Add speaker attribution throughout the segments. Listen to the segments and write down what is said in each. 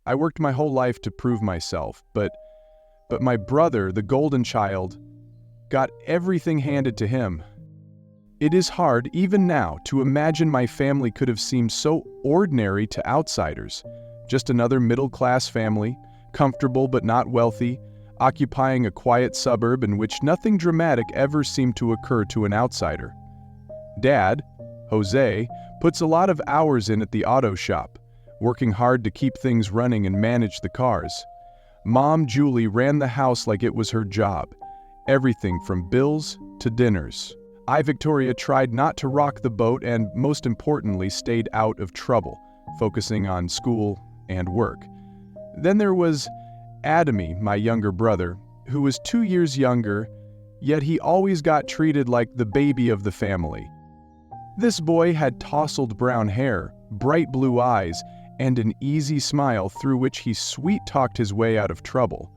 Speaker 1: I worked my whole life to prove myself, but my brother, the golden child, got everything handed to him. It is hard, even now, to imagine my family could have seemed so ordinary to outsiders. Just another middle-class family, comfortable but not wealthy, occupying a quiet suburb in which nothing dramatic ever seemed to occur to an outsider. Dad, Jose, puts a lot of hours in at the auto shop, working hard to keep things running and manage the cars. Mom, Julie, ran the house like it was her job, everything from bills to dinners. I, Victoria, tried not to rock the boat and, most importantly, stayed out of trouble, focusing on school and work. Then there was Adamy, my younger brother, who was 2 years younger, yet he always got treated like the baby of the family. This boy had tousled brown hair, bright blue eyes, and an easy smile through which he sweet-talked his way out of trouble.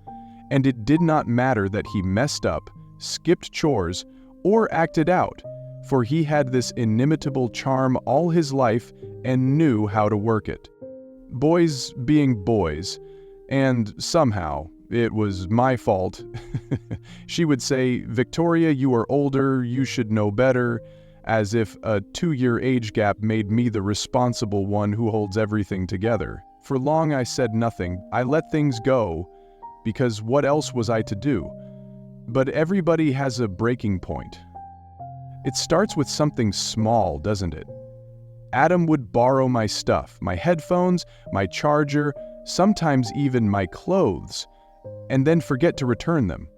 Speaker 1: And it did not matter that he messed up, skipped chores, or acted out, for he had this inimitable charm all his life and knew how to work it. Boys being boys, and somehow, it was my fault. She would say, "Victoria, you are older, you should know better," as if a 2-year age gap made me the responsible one who holds everything together. For long I said nothing. I let things go, because what else was I to do? But everybody has a breaking point. It starts with something small, doesn't it? Adam would borrow my stuff, my headphones, my charger, sometimes even my clothes, and then forget to return them.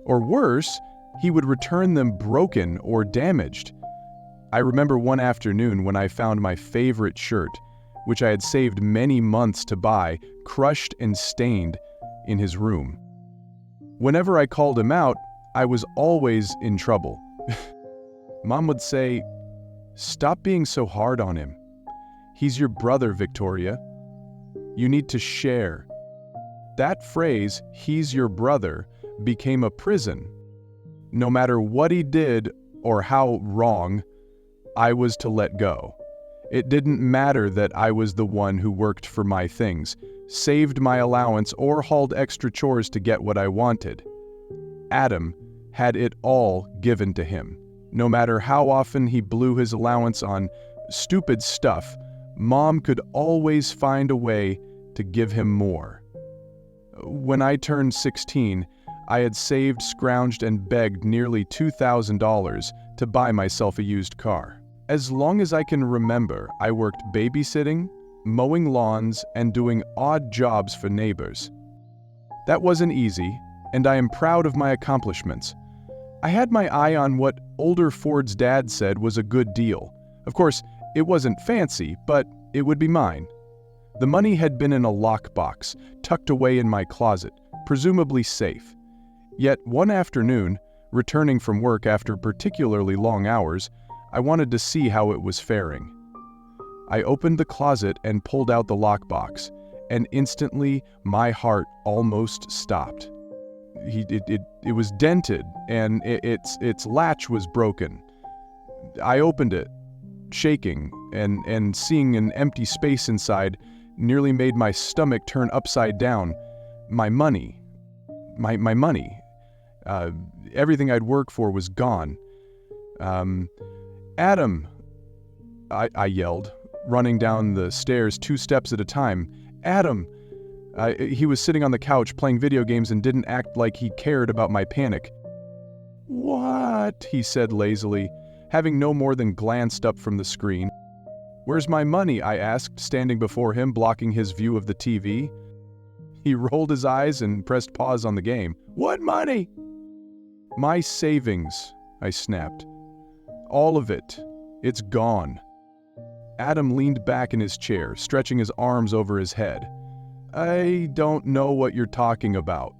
Speaker 1: Or worse, he would return them broken or damaged. I remember one afternoon when I found my favorite shirt, which I had saved many months to buy, crushed and stained in his room. Whenever I called him out, I was always in trouble. Mom would say, "Stop being so hard on him. He's your brother, Victoria. You need to share." That phrase, "he's your brother," became a prison. No matter what he did or how wrong, I was to let go. It didn't matter that I was the one who worked for my things, saved my allowance, or hauled extra chores to get what I wanted. Adam had it all given to him. No matter how often he blew his allowance on stupid stuff, Mom could always find a way to give him more. When I turned 16, I had saved, scrounged, and begged nearly $2,000 to buy myself a used car. As long as I can remember, I worked babysitting, mowing lawns, and doing odd jobs for neighbors. That wasn't easy, and I am proud of my accomplishments. I had my eye on what older Ford's dad said was a good deal. Of course, it wasn't fancy, but it would be mine. The money had been in a lockbox, tucked away in my closet, presumably safe. Yet one afternoon, returning from work after particularly long hours, I wanted to see how it was faring. I opened the closet and pulled out the lockbox, and instantly my heart almost stopped. It was dented, and its latch was broken. I opened it, shaking, and seeing an empty space inside nearly made my stomach turn upside down. My money. My money. Everything I'd worked for was gone. "Adam!" I yelled, running down the stairs 2 steps at a time. "Adam!" He was sitting on the couch playing video games and didn't act like he cared about my panic. "What?" he said lazily, having no more than glanced up from the screen. "Where's my money?" I asked, standing before him, blocking his view of the TV. He rolled his eyes and pressed pause on the game. "What money?" "My savings," I snapped. "All of it. It's gone." Adam leaned back in his chair, stretching his arms over his head. "I don't know what you're talking about."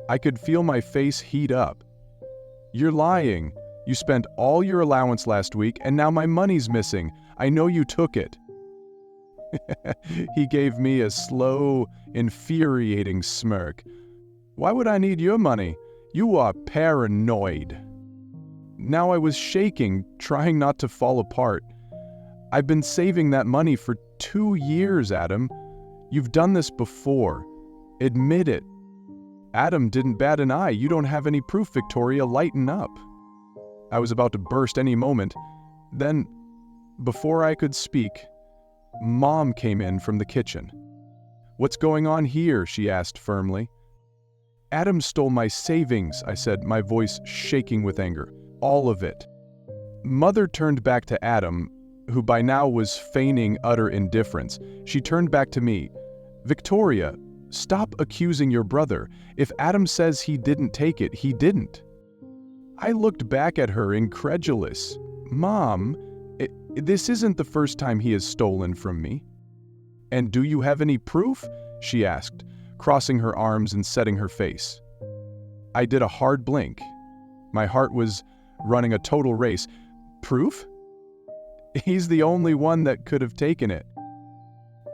Speaker 1: I could feel my face heat up. "You're lying. You spent all your allowance last week, and now my money's missing. I know you took it." He gave me a slow, infuriating smirk. "Why would I need your money? You are paranoid." Now I was shaking, trying not to fall apart. "I've been saving that money for 2 years, Adam. You've done this before. Admit it." "Adam didn't bat an eye. You don't have any proof, Victoria. Lighten up." I was about to burst any moment. Then, before I could speak, Mom came in from the kitchen. "What's going on here?" she asked firmly. "Adam stole my savings," I said, my voice shaking with anger. "All of it." Mother turned back to Adam, who by now was feigning utter indifference. She turned back to me. "Victoria, stop accusing your brother. If Adam says he didn't take it, he didn't." I looked back at her, incredulous. "Mom, this isn't the first time he has stolen from me." "And do you have any proof?" she asked, crossing her arms and setting her face. I did a hard blink. My heart was running a total race. "Proof? He's the only one that could have taken it.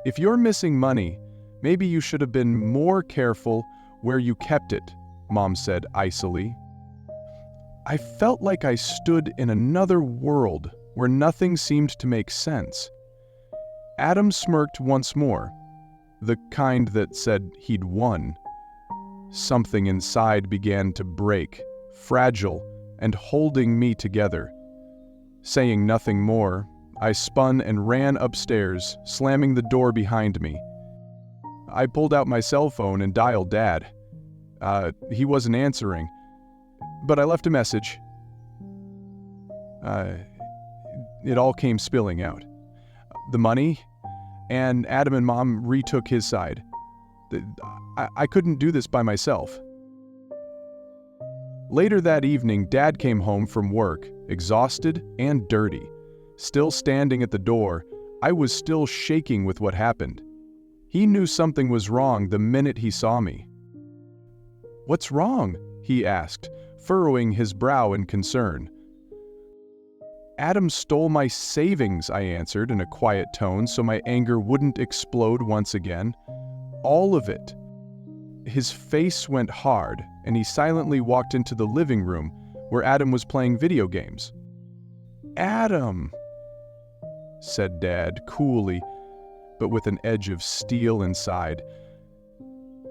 Speaker 1: If you're missing money, maybe you should have been more careful where you kept it," Mom said icily. I felt like I stood in another world where nothing seemed to make sense. Adam smirked once more, the kind that said he'd won. Something inside began to break, fragile and holding me together. Saying nothing more, I spun and ran upstairs, slamming the door behind me. I pulled out my cell phone and dialed Dad. He wasn't answering, but I left a message. It all came spilling out. The money, and Adam and Mom retook his side. I couldn't do this by myself. Later that evening, Dad came home from work, exhausted and dirty. Still standing at the door, I was still shaking with what happened. He knew something was wrong the minute he saw me. "What's wrong?" he asked, furrowing his brow in concern. "Adam stole my savings," I answered in a quiet tone so my anger wouldn't explode once again. "All of it." His face went hard, and he silently walked into the living room where Adam was playing video games. "Adam," said Dad coolly, but with an edge of steel inside.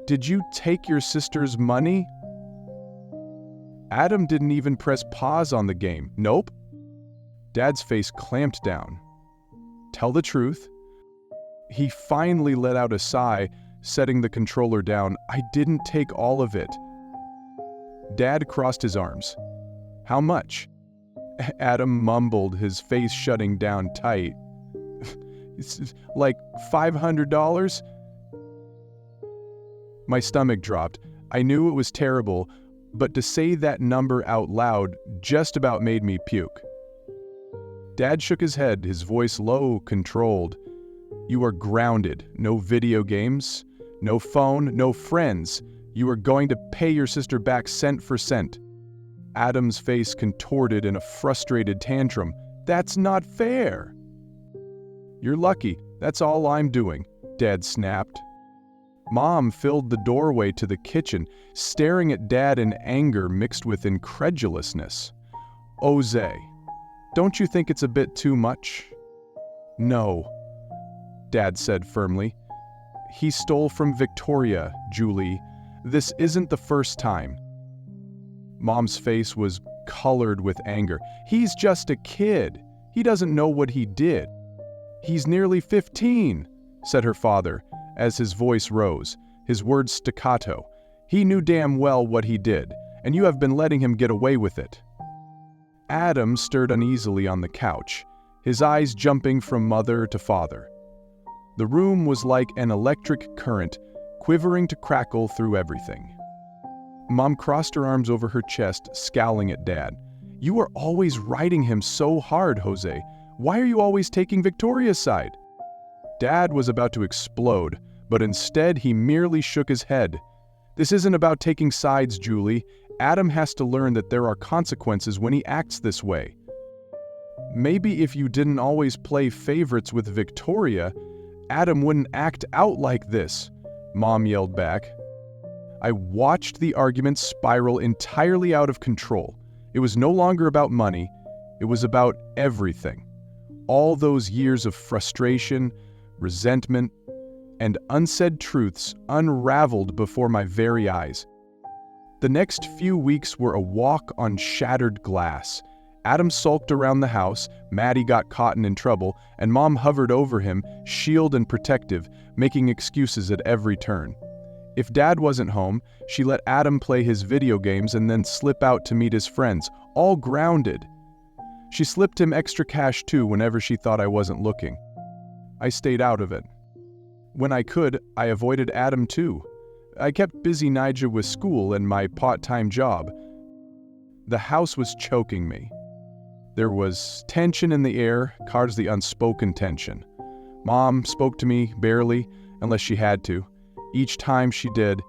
Speaker 1: "Did you take your sister's money?" Adam didn't even press pause on the game. "Nope." Dad's face clamped down. "Tell the truth." He finally let out a sigh, setting the controller down. "I didn't take all of it." Dad crossed his arms. "How much?" Adam mumbled, his face shutting down tight. "It's like $500. My stomach dropped. I knew it was terrible, but to say that number out loud just about made me puke. Dad shook his head, his voice low, controlled. "You are grounded. No video games, no phone, no friends. You are going to pay your sister back cent for cent." Adam's face contorted in a frustrated tantrum. "That's not fair." "You're lucky. That's all I'm doing," Dad snapped. Mom filled the doorway to the kitchen, staring at Dad in anger mixed with incredulousness. "Jose, don't you think it's a bit too much?" "No," Dad said firmly. "He stole from Victoria, Julie. This isn't the first time." Mom's face was colored with anger. "He's just a kid. He doesn't know what he did." "He's nearly 15, said her father, as his voice rose, his words staccato. "He knew damn well what he did, and you have been letting him get away with it." Adam stirred uneasily on the couch, his eyes jumping from mother to father. The room was like an electric current, quivering to crackle through everything. Mom crossed her arms over her chest, scowling at Dad. "You are always riding him so hard, Jose. Why are you always taking Victoria's side?" Dad was about to explode, but instead he merely shook his head. "This isn't about taking sides, Julie. Adam has to learn that there are consequences when he acts this way. Maybe if you didn't always play favorites with Victoria, Adam wouldn't act out like this," Mom yelled back. I watched the argument spiral entirely out of control. It was no longer about money. It was about everything. All those years of frustration, resentment, and unsaid truths unraveled before my very eyes. The next few weeks were a walk on shattered glass. Adam sulked around the house, Maddie got caught in trouble, and Mom hovered over him, shield and protective, making excuses at every turn. If Dad wasn't home, she let Adam play his video games and then slip out to meet his friends, all grounded. She slipped him extra cash too whenever she thought I wasn't looking. I stayed out of it. When I could, I avoided Adam too. I kept busy Nigel with school and my part-time job. The house was choking me. There was tension in the air, caused the unspoken tension. Mom spoke to me barely, unless she had to. Each time she did,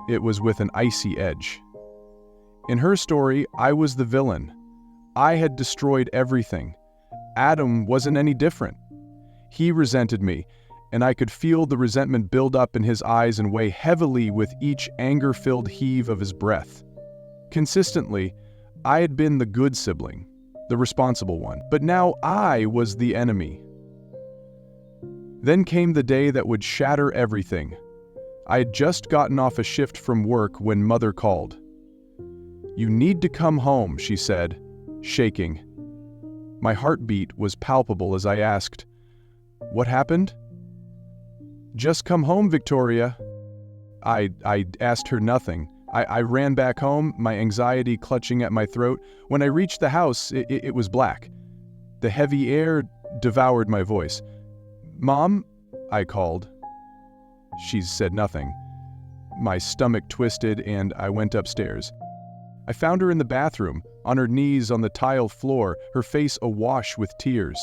Speaker 1: it was with an icy edge. In her story, I was the villain. I had destroyed everything. Adam wasn't any different. He resented me, and I could feel the resentment build up in his eyes and weigh heavily with each anger-filled heave of his breath. Consistently, I had been the good sibling, the responsible one, but now I was the enemy. Then came the day that would shatter everything. I had just gotten off a shift from work when Mother called. "You need to come home," she said, shaking. My heartbeat was palpable as I asked, "What happened?" "Just come home, Victoria." I asked her nothing. I ran back home, my anxiety clutching at my throat. When I reached the house, it was black. The heavy air devoured my voice. "Mom?" I called. She said nothing. My stomach twisted and I went upstairs. I found her in the bathroom, on her knees on the tile floor, her face awash with tears.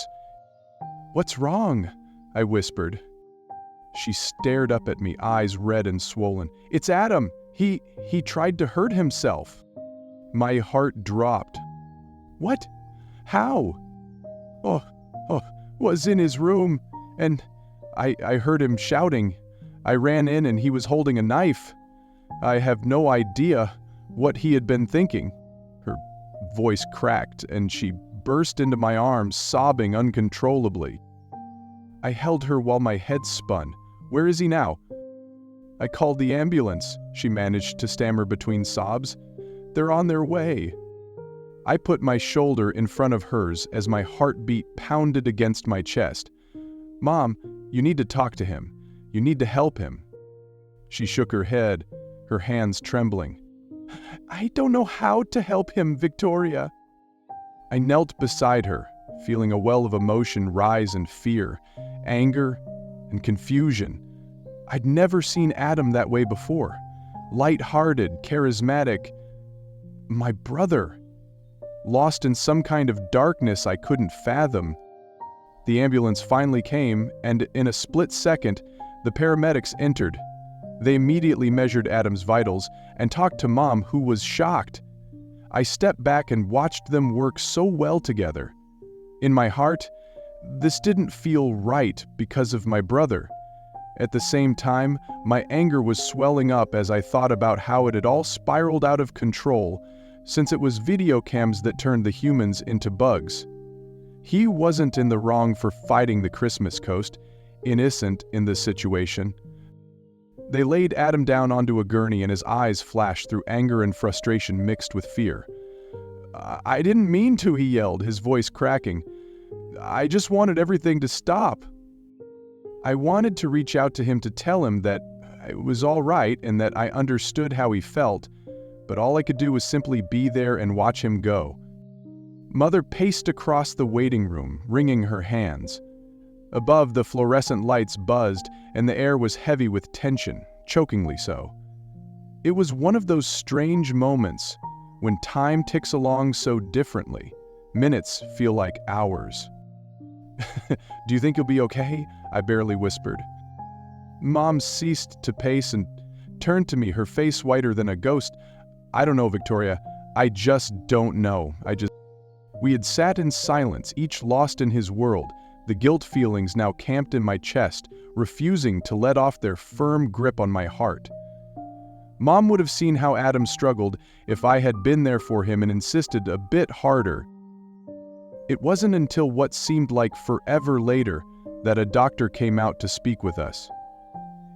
Speaker 1: "What's wrong?" I whispered. She stared up at me, eyes red and swollen. "It's Adam. He tried to hurt himself." My heart dropped. "What? How?" Oh, was in his room, and I heard him shouting. I ran in and he was holding a knife. I have no idea what he had been thinking." Her voice cracked and she burst into my arms, sobbing uncontrollably. I held her while my head spun. "Where is he now?" "I called the ambulance," she managed to stammer between sobs. "They're on their way." I put my shoulder in front of hers as my heartbeat pounded against my chest. "Mom, you need to talk to him. You need to help him." She shook her head, her hands trembling. "I don't know how to help him, Victoria." I knelt beside her, feeling a well of emotion rise in fear, anger, and confusion. I'd never seen Adam that way before. Light-hearted, charismatic. My brother. Lost in some kind of darkness I couldn't fathom. The ambulance finally came, and in a split second, the paramedics entered. They immediately measured Adam's vitals and talked to Mom, who was shocked. I stepped back and watched them work so well together. In my heart, this didn't feel right because of my brother. At the same time, my anger was swelling up as I thought about how it had all spiraled out of control, since it was video cams that turned the humans into bugs. He wasn't in the wrong for fighting the Christmas coast, innocent in this situation. They laid Adam down onto a gurney and his eyes flashed through anger and frustration mixed with fear. "I didn't mean to," he yelled, his voice cracking. "I just wanted everything to stop." I wanted to reach out to him to tell him that it was all right and that I understood how he felt, but all I could do was simply be there and watch him go. Mother paced across the waiting room, wringing her hands. Above, the fluorescent lights buzzed, and the air was heavy with tension, chokingly so. It was one of those strange moments when time ticks along so differently. Minutes feel like hours. "Do you think you'll be okay?" I barely whispered. Mom ceased to pace and turned to me, her face whiter than a ghost. "I don't know, Victoria. I just don't know. We had sat in silence, each lost in his world, the guilt feelings now camped in my chest, refusing to let off their firm grip on my heart. Mom would have seen how Adam struggled if I had been there for him and insisted a bit harder. It wasn't until what seemed like forever later that a doctor came out to speak with us.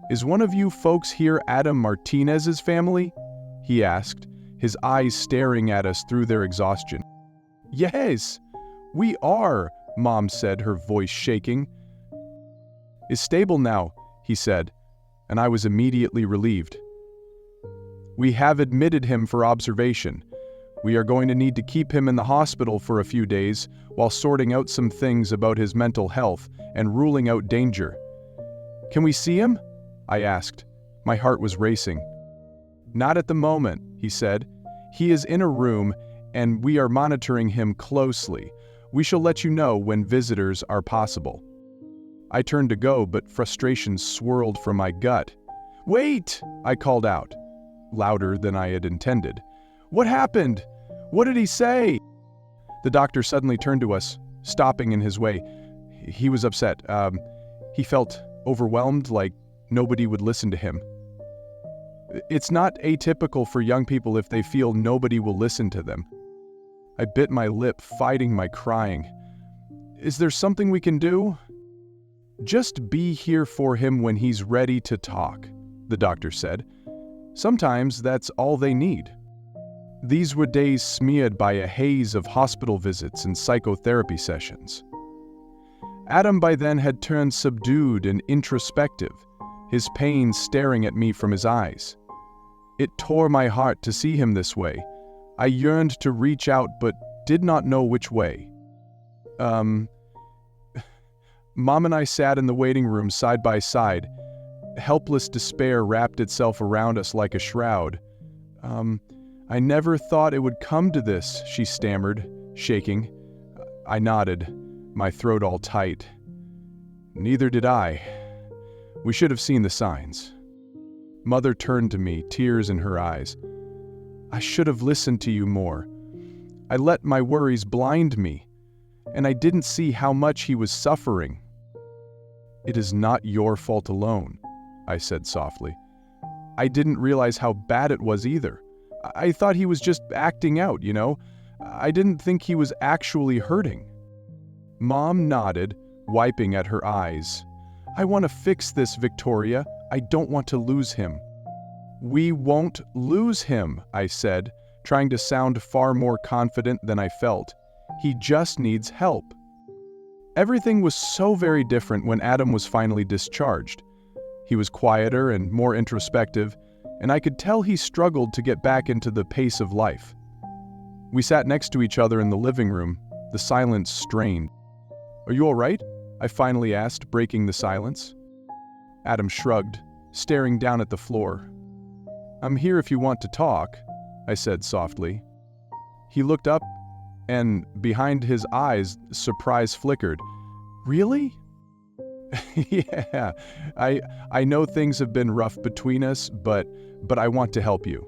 Speaker 1: "Is one of you folks here Adam Martinez's family?" he asked, his eyes staring at us through their exhaustion. "Yes, we are," Mom said, her voice shaking. "Is stable now," he said, and I was immediately relieved. "We have admitted him for observation. We are going to need to keep him in the hospital for a few days while sorting out some things about his mental health and ruling out danger." "Can we see him?" I asked. My heart was racing. "Not at the moment," he said. "He is in a room and we are monitoring him closely. We shall let you know when visitors are possible." I turned to go, but frustration swirled from my gut. "Wait!" I called out, louder than I had intended. "What happened? What did he say?" The doctor suddenly turned to us, stopping in his way. He was upset. He felt overwhelmed, like nobody would listen to him. "It's not atypical for young people if they feel nobody will listen to them." I bit my lip, fighting my crying. "Is there something we can do?" "Just be here for him when he's ready to talk," the doctor said. "Sometimes that's all they need." These were days smeared by a haze of hospital visits and psychotherapy sessions. Adam by then had turned subdued and introspective, his pain staring at me from his eyes. It tore my heart to see him this way. I yearned to reach out but did not know which way. Mom and I sat in the waiting room side by side. Helpless despair wrapped itself around us like a shroud. "I never thought it would come to this," she stammered, shaking. I nodded, my throat all tight. "Neither did I. We should have seen the signs." Mother turned to me, tears in her eyes. "I should have listened to you more. I let my worries blind me, and I didn't see how much he was suffering." "It is not your fault alone," I said softly. "I didn't realize how bad it was either. I thought he was just acting out, you know? I didn't think he was actually hurting." Mom nodded, wiping at her eyes. "I want to fix this, Victoria. I don't want to lose him." "We won't lose him," I said, trying to sound far more confident than I felt. "He just needs help." Everything was so very different when Adam was finally discharged. He was quieter and more introspective, and I could tell he struggled to get back into the pace of life. We sat next to each other in the living room, the silence strained. "Are you all right?" I finally asked, breaking the silence. Adam shrugged, staring down at the floor. "I'm here if you want to talk," I said softly. He looked up, and behind his eyes, surprise flickered. "Really?" "Yeah, I know things have been rough between us, but I want to help you."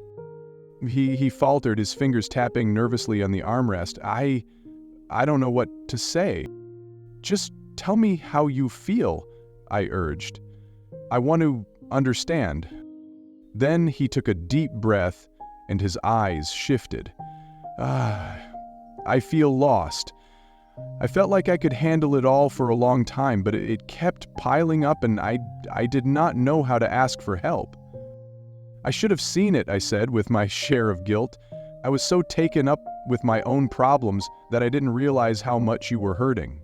Speaker 1: He faltered, his fingers tapping nervously on the armrest. I don't know what to say." "Just tell me how you feel," I urged. "I want to understand." Then he took a deep breath, and his eyes shifted. "I feel lost. I felt like I could handle it all for a long time, but it kept piling up and I did not know how to ask for help." "I should have seen it," I said, with my share of guilt. "I was so taken up with my own problems that I didn't realize how much you were hurting."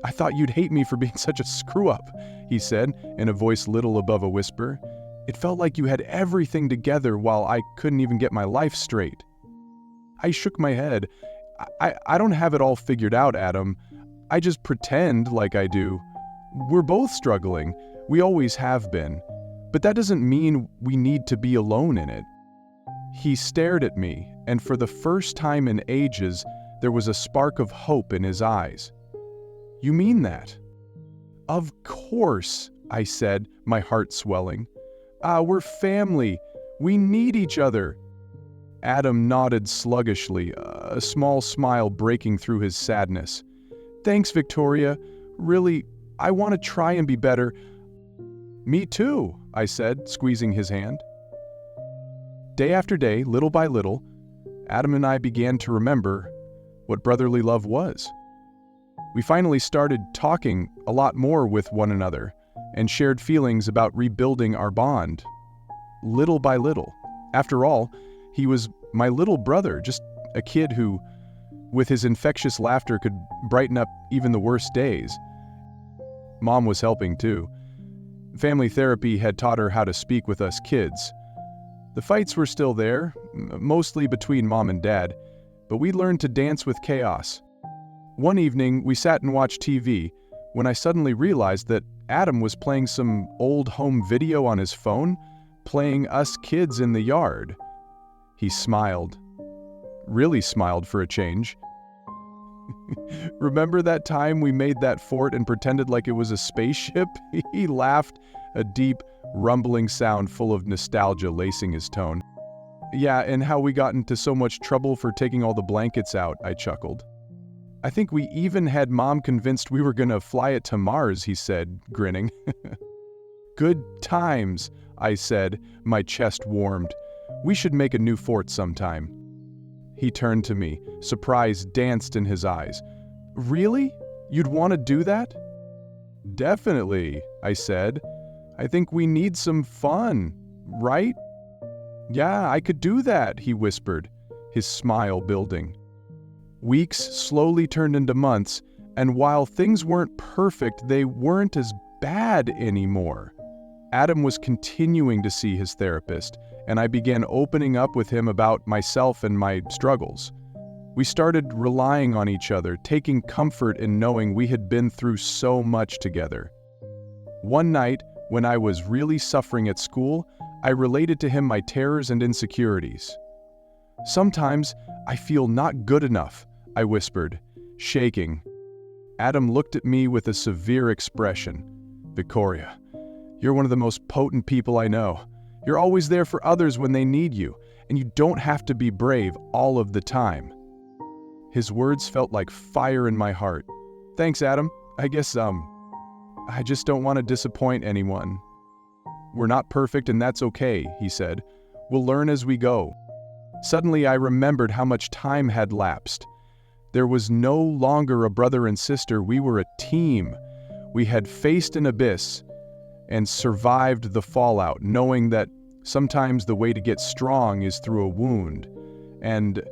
Speaker 1: "I thought you'd hate me for being such a screw-up," he said, in a voice little above a whisper. "It felt like you had everything together while I couldn't even get my life straight." I shook my head. I don't have it all figured out, Adam. I just pretend like I do. We're both struggling. We always have been. But that doesn't mean we need to be alone in it." He stared at me, and for the first time in ages, there was a spark of hope in his eyes. "You mean that?" "Of course," I said, my heart swelling. We're family. We need each other." Adam nodded sluggishly, a small smile breaking through his sadness. "Thanks, Victoria. Really, I want to try and be better." "Me too," I said, squeezing his hand. Day after day, little by little, Adam and I began to remember what brotherly love was. We finally started talking a lot more with one another, and shared feelings about rebuilding our bond, little by little. After all, he was my little brother, just a kid who, with his infectious laughter, could brighten up even the worst days. Mom was helping too. Family therapy had taught her how to speak with us kids. The fights were still there, mostly between Mom and Dad, but we learned to dance with chaos. One evening, we sat and watched TV when I suddenly realized that Adam was playing some old home video on his phone, playing us kids in the yard. He smiled. Really smiled for a change. Remember that time we made that fort and pretended like it was a spaceship? He laughed, a deep, rumbling sound full of nostalgia lacing his tone. Yeah, and how we got into so much trouble for taking all the blankets out, I chuckled. I think we even had Mom convinced we were gonna fly it to Mars, he said, grinning. Good times, I said, my chest warmed. We should make a new fort sometime. He turned to me. Surprise danced in his eyes. Really? You'd want to do that? Definitely, I said. I think we need some fun, right? Yeah, I could do that, he whispered, his smile building. Weeks slowly turned into months, and while things weren't perfect, they weren't as bad anymore. Adam was continuing to see his therapist, and I began opening up with him about myself and my struggles. We started relying on each other, taking comfort in knowing we had been through so much together. One night, when I was really suffering at school, I related to him my terrors and insecurities. Sometimes I feel not good enough, I whispered, shaking. Adam looked at me with a severe expression. Victoria, you're one of the most potent people I know. You're always there for others when they need you, and you don't have to be brave all of the time. His words felt like fire in my heart. Thanks, Adam. I guess, I just don't want to disappoint anyone. We're not perfect and that's okay, he said. We'll learn as we go. Suddenly I remembered how much time had lapsed. There was no longer a brother and sister, we were a team. We had faced an abyss and survived the fallout, knowing that sometimes the way to get strong is through a wound, and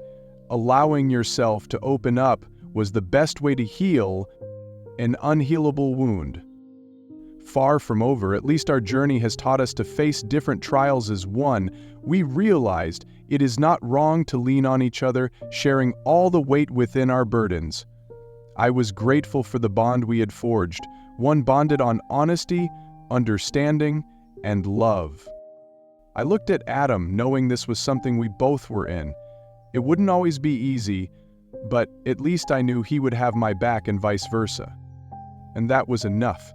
Speaker 1: allowing yourself to open up was the best way to heal an unhealable wound. Far from over, at least our journey has taught us to face different trials as one. We realized it is not wrong to lean on each other, sharing all the weight within our burdens. I was grateful for the bond we had forged, one bonded on honesty, understanding, and love. I looked at Adam, knowing this was something we both were in. It wouldn't always be easy, but at least I knew he would have my back and vice versa. And that was enough.